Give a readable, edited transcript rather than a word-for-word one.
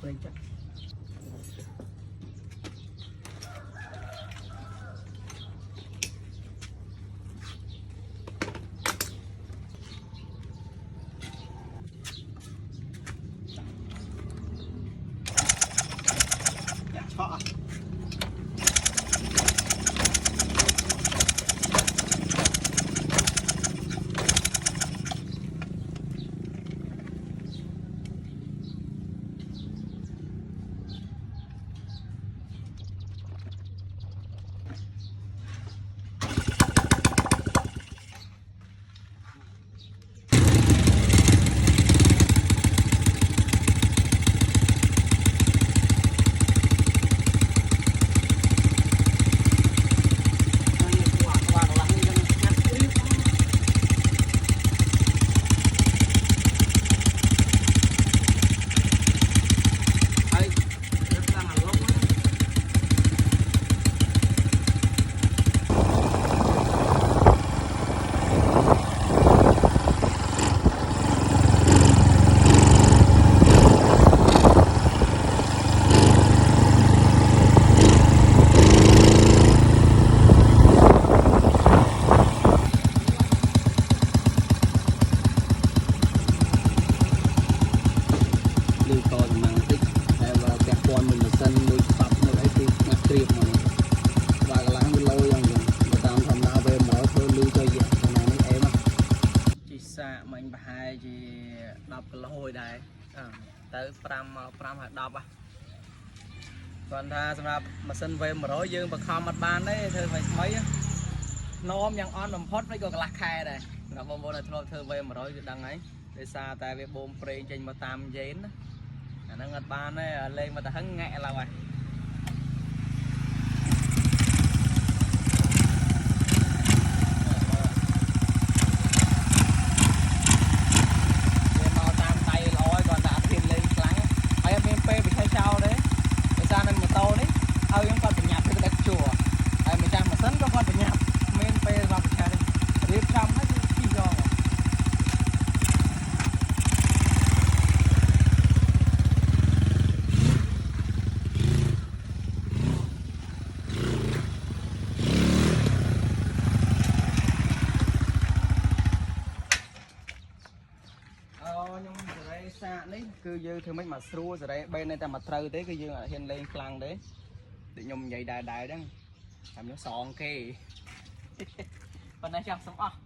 ព្រៃចាក់ឆក់មិញប្រហែលជា10គីឡូហើយដែរទៅ5មក5ហើយ10គាត់ថាសម្រាប់ម៉ាស៊ីន V100 យើងបង្ខំអត់បានទេធ្វើថ្មីថ្មីនោមយ៉ាងអន់បំផុតមិនក៏កន្លះខែដែរសម្រាប់បងប្អូនដែលធ្លាប់ធ្វើ V100 គឺដឹងហើយដោយសារតែវាបូមប្រេងចេញមកតាមយេនអាហ្នឹងអត់បានទេលេងមកទៅហឹងងាក់ឡើយហើយសាកនេះគឺយើងធ្វើមិនមកស្រួលសេរីបែរនៅតែមកត្រូវទេគឺយើងអត់ហ៊ានលេងខ្លាំងទេដូចខ្ញុំនិយាយដែរហ្នឹងតែខ្ញុំសងគេប៉ុណ្ណេះចាំសុំអស់